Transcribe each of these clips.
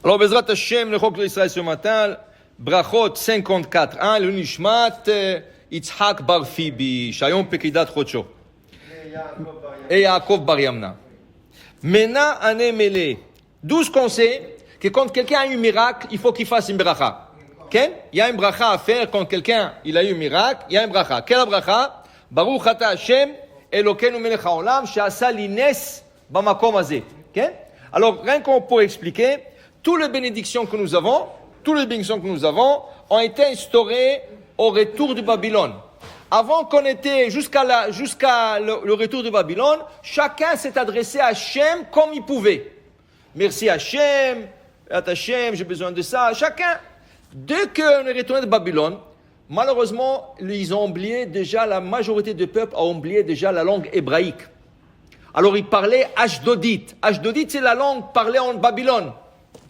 Alors, Bezrat Hashem, le Chok d'Israël ce matin, Brachot 54, le Nishmat, Yitzhak Bar Fibi, Shayom Pekidat Chocho. Et Yaakov Bar Yamna. Mena Ane Mele. 12 conseils que quand quelqu'un a eu un miracle, il faut qu'il fasse une bracha. Okay? Il y a une bracha à faire quand quelqu'un il a eu un miracle, il y a une bracha. Quelle bracha? Baruch Ata Hashem, Elokeinu Melech HaOlam, She'asa li nes bamakom hazeh. Okay? Alors, rien qu'on peut expliquer, toutes les bénédictions que nous avons ont été instaurées au retour de Babylone. Avant qu'on était jusqu'à le retour de Babylone, chacun s'est adressé à Hachem comme il pouvait. Merci Hachem, Hachem, j'ai besoin de ça. Chacun. Dès qu'on est retourné de Babylone, malheureusement, ils ont oublié déjà, la majorité du peuple a oublié déjà la langue hébraïque. Alors ils parlaient ashdodite. Ashdodite, c'est la langue parlée en Babylone.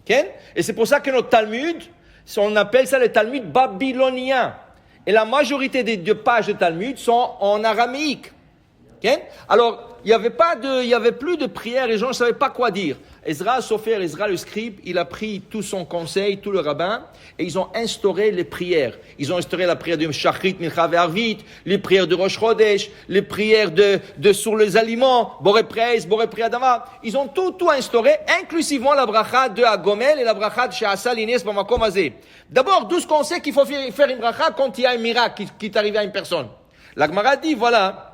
Okay? Et c'est pour ça que notre Talmud, on appelle ça le Talmud babylonien. Et la majorité des deux pages de Talmud sont en araméique. Okay? Alors, il y avait plus de prières, les gens ne savaient pas quoi dire. Ezra, Sofer, Ezra le scribe, il a pris tout son conseil, tout le rabbin, et ils ont instauré les prières. Ils ont instauré la prière de Shachrit, Mincha ve'Arvit, les prières de Rosh Chodesh, les prières de sur les aliments, Boré Preis, Boré Priadama. Ils ont tout instauré, inclusivement la bracha de Agomel et la bracha de She'asa li nes bamakom hazeh. D'abord, 12 conseils qu'il faut faire une bracha quand il y a un miracle qui est arrivé à une personne. La Gemara dit, voilà,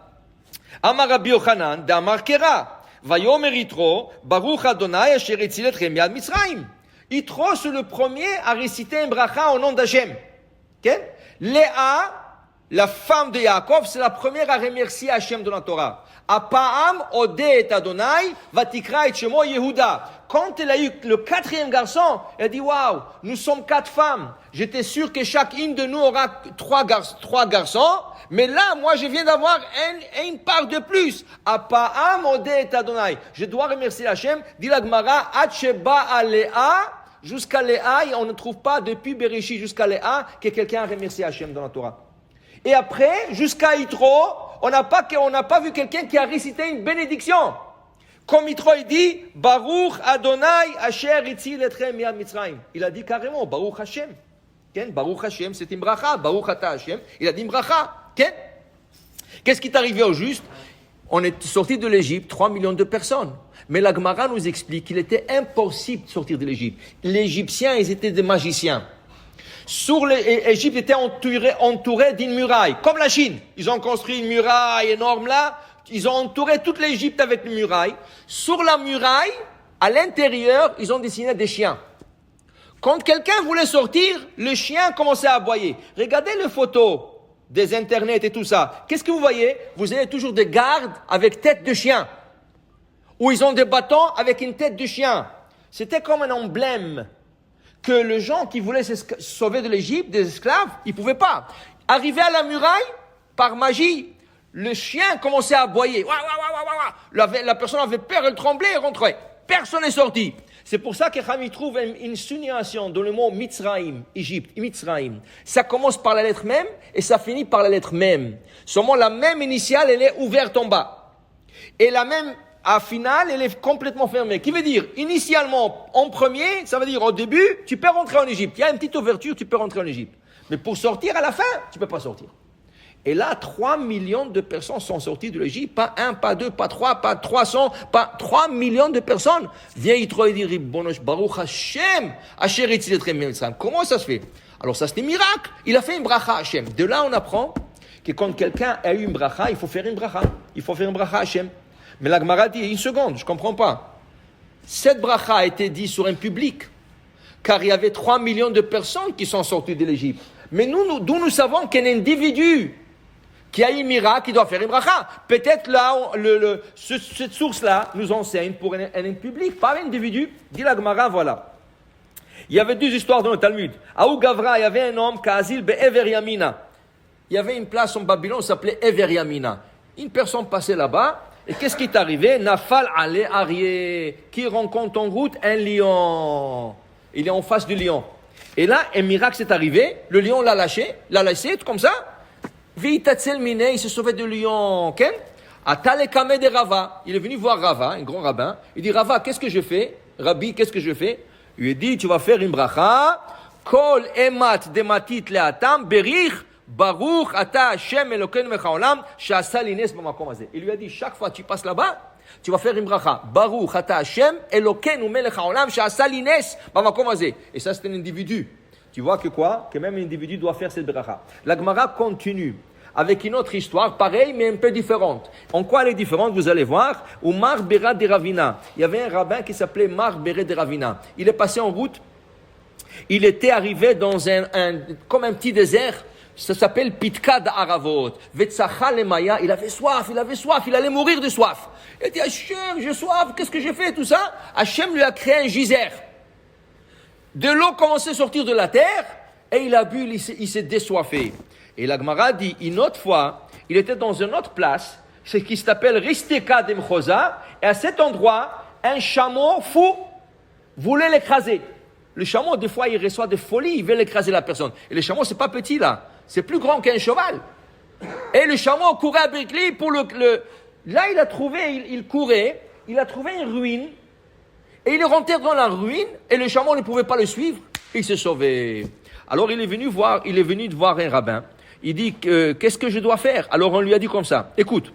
Amar Rabbi Yochanan, d'Amar Kera. Vayomer Yitro, Baruch Adonai, Asher Etzilet Miad Mitzrayim. Yitro, c'est le premier à réciter un bracha au nom d'Hachem. Okay? Léa, la femme de Yaakov, c'est la première à remercier Hachem dans la Torah. Apa'am Odeh et Adonai, Vatikra et Shemo Yehuda. Quand elle a eu le quatrième garçon, elle a dit, waouh, nous sommes 4 femmes. J'étais sûr que chacune de nous aura 3 garçons. Mais là, moi, je viens d'avoir une part de plus. Apa'am Odeh et Adonai. Je dois remercier Hachem. Dit la Gemara, Atsheba Léa, jusqu'à Léa, on ne trouve pas depuis Bereshit jusqu'à Léa que quelqu'un a remercié Hachem dans la Torah. Et après, jusqu'à Yitro, on n'a pas vu quelqu'un qui a récité une bénédiction. Comme Yitro, il dit, Baruch Adonai Asher Itzil Etchem Miad Mitzrayim. Il a dit carrément, Baruch Hashem. Baruch Hashem, c'est une bracha. Baruch Ata Hashem, il a dit une bracha. Qu'est-ce qui est arrivé au juste? On est sorti de l'Égypte, 3 millions de personnes. Mais la Gemara nous explique qu'il était impossible de sortir de l'Égypte. Les Égyptiens, ils étaient des magiciens. L'Égypte était entourée d'une muraille, comme la Chine. Ils ont construit une muraille énorme là. Ils ont entouré toute l'Égypte avec une muraille. Sur la muraille, à l'intérieur, ils ont dessiné des chiens. Quand quelqu'un voulait sortir, le chien commençait à aboyer. Regardez les photos des internets et tout ça. Qu'est-ce que vous voyez? Vous avez toujours des gardes avec tête de chien. Ou ils ont des bâtons avec une tête de chien. C'était comme un emblème que les gens qui voulaient se sauver de l'Égypte, des esclaves, ils ne pouvaient pas. Arrivé à la muraille, par magie, le chien commençait à aboyer. La personne avait peur, elle tremblait et rentrait. Personne n'est sorti. C'est pour ça que Chami trouve une signation dans le mot Mitzrayim, Égypte, Mitzrayim. Ça commence par la lettre même et ça finit par la lettre même. Seulement la même initiale, elle est ouverte en bas. Et la même à finale, elle est complètement fermée. Qui veut dire, initialement, en premier, ça veut dire au début, tu peux rentrer en Égypte. Il y a une petite ouverture, tu peux rentrer en Égypte. Mais pour sortir à la fin, tu ne peux pas sortir. Et là, 3 millions de personnes sont sorties de l'Égypte. Pas 1, pas 2, pas 3, pas 300, pas 3 millions de personnes. Viens Yitro et dire, Baruch Hashem, Asher Itzil Etchem Miad Mitzrayim. Comment ça se fait? Alors ça, c'est un miracle. Il a fait une bracha à Hashem. De là, on apprend que quand quelqu'un a eu une bracha, il faut faire une bracha. Il faut faire une bracha à Hashem. Mais la Gemara dit, une seconde, je ne comprends pas. Cette bracha a été dite sur un public, car il y avait 3 millions de personnes qui sont sorties de l'Égypte. Mais d'où nous savons qu'un individu qui a eu un miracle, qui doit faire une bracha. Peut-être là, cette source-là nous enseigne pour un public, pas un individu. Dit la Gemara, voilà. Il y avait 2 histoires dans le Talmud. À Ougavra, il y avait un homme, Kazil Be'ever Yamina. Il y avait une place en Babylone, ça s'appelait Ever Yamina. Une personne passait là-bas, et qu'est-ce qui est arrivé? Nafal Ale Arié, qui rencontre en route un lion. Il est en face du lion. Et là, un miracle s'est arrivé, le lion l'a laissé, comme ça. Veitatzel Mine, il se sauvait du lion. Okay? Atale Kame de Rava. Il est venu voir Rava, un grand rabbin. Il dit, Rava, qu'est-ce que je fais? Rabbi, qu'est-ce que je fais? Il lui dit, tu vas faire une bracha, kol emat dematit leatam berich baruch ata Hashem Elokeinu melech haolam she'asa li nes b'makom hazeh. Il lui a dit, chaque fois que tu passes là-bas, tu vas faire une bracha. Baruch ata Hashem Elokeinu melech haolam she'asa li nes b'makom hazeh. Et ça, c'est un individu. Tu vois que quoi? Que même un individu doit faire cette bracha. La Gemara continue avec une autre histoire, pareille, mais un peu différente. En quoi elle est différente? Vous allez voir. Ou Mar Bera de Ravina. Il y avait un rabbin qui s'appelait Mar Bera de Ravina. Il est passé en route. Il était arrivé dans comme un petit désert. Ça s'appelle Pitka d'Aravot. Vetsacha lemaya. Il avait soif. Il allait mourir de soif. Il dit, Hachem, j'ai soif. Qu'est-ce que j'ai fait, tout ça? Hachem lui a créé un geyser. De l'eau commençait à sortir de la terre. Et il a bu, il s'est désoiffé. Et la Gemara dit, une autre fois, il était dans une autre place, ce qui s'appelle Risteka d'Emchosa, et à cet endroit, un chameau fou voulait l'écraser. Le chameau, des fois, il reçoit des folies, il veut l'écraser la personne. Et le chameau, c'est pas petit là, c'est plus grand qu'un cheval. Et le chameau courait avec lui pour Là, il a trouvé, il courait, il a trouvé une ruine, et il est rentré dans la ruine, et le chameau ne pouvait pas le suivre, et il s'est sauvé. Alors il est venu voir un rabbin. Il dit, qu'est-ce que je dois faire? Alors on lui a dit comme ça, écoute,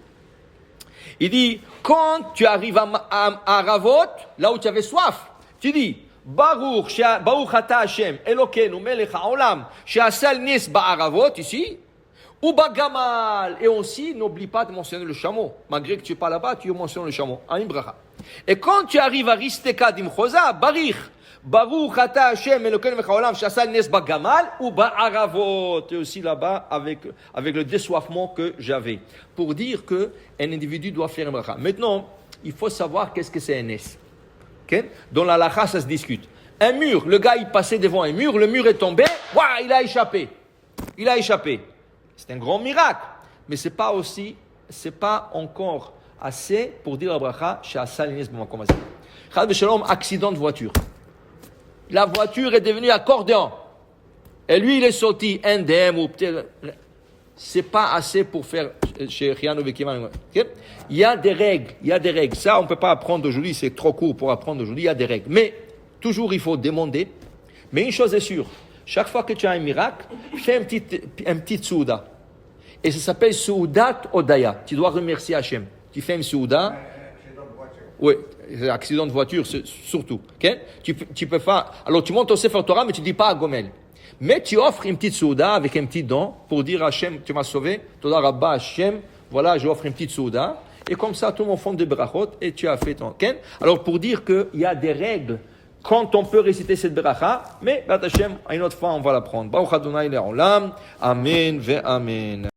il dit, quand tu arrives à Ravot, là où tu avais soif, tu dis, Baruch ata Hashem, Elokeinu melech haolam, she'asa nis ba'aravot, ici, ou bagamal, et aussi, n'oublie pas de mentionner le chameau, malgré que tu n'es pas là-bas, tu mentionnes le chameau, en bracha. Et quand tu arrives à Risteka d'Imchosa, Barich, Baruch ata Hashem Elokeinu melech haolam she'asa nes bagamal ou ba'aravot. Et aussi là-bas avec le désoiffement que j'avais. Pour dire que un individu doit faire un bracha. Maintenant, il faut savoir qu'est-ce que c'est un nes. Okay? Dans la lacha, ça se discute. Un mur, le gars il passait devant un mur, le mur est tombé, waouh, il a échappé. C'est un grand miracle. Mais c'est pas encore assez pour dire la bracha she'asa li nes b'makom hazeh. Chas v'shalom, accident de voiture. La voiture est devenue accordéon. Et lui, il est sorti indemne ou peut-être. C'est pas assez pour faire chez Riano Vekiman. Okay? Il y a des règles. Ça, on ne peut pas apprendre aujourd'hui. C'est trop court pour apprendre aujourd'hui. Il y a des règles. Mais, toujours, il faut demander. Mais une chose est sûre. Chaque fois que tu as un miracle, fais un petit souda. Et ça s'appelle soudat odaya. Tu dois remercier Hachem. Tu fais un souda. Oui, accident de voiture, surtout. Okay? Tu peux faire. Alors, tu montes au Sefer Torah, mais tu ne dis pas à Gomel. Mais tu offres une petite souda avec un petit don pour dire à Hachem, tu m'as sauvé. Toda Rabba Hachem, voilà, j'offre une petite souda. Et comme ça, tout le monde fond des brachot et tu as fait ton. Okay? Alors, pour dire qu'il y a des règles quand on peut réciter cette bracha, mais, Hachem, une autre fois, on va la prendre. Baruch Adonai le'olam. Amen ve amen.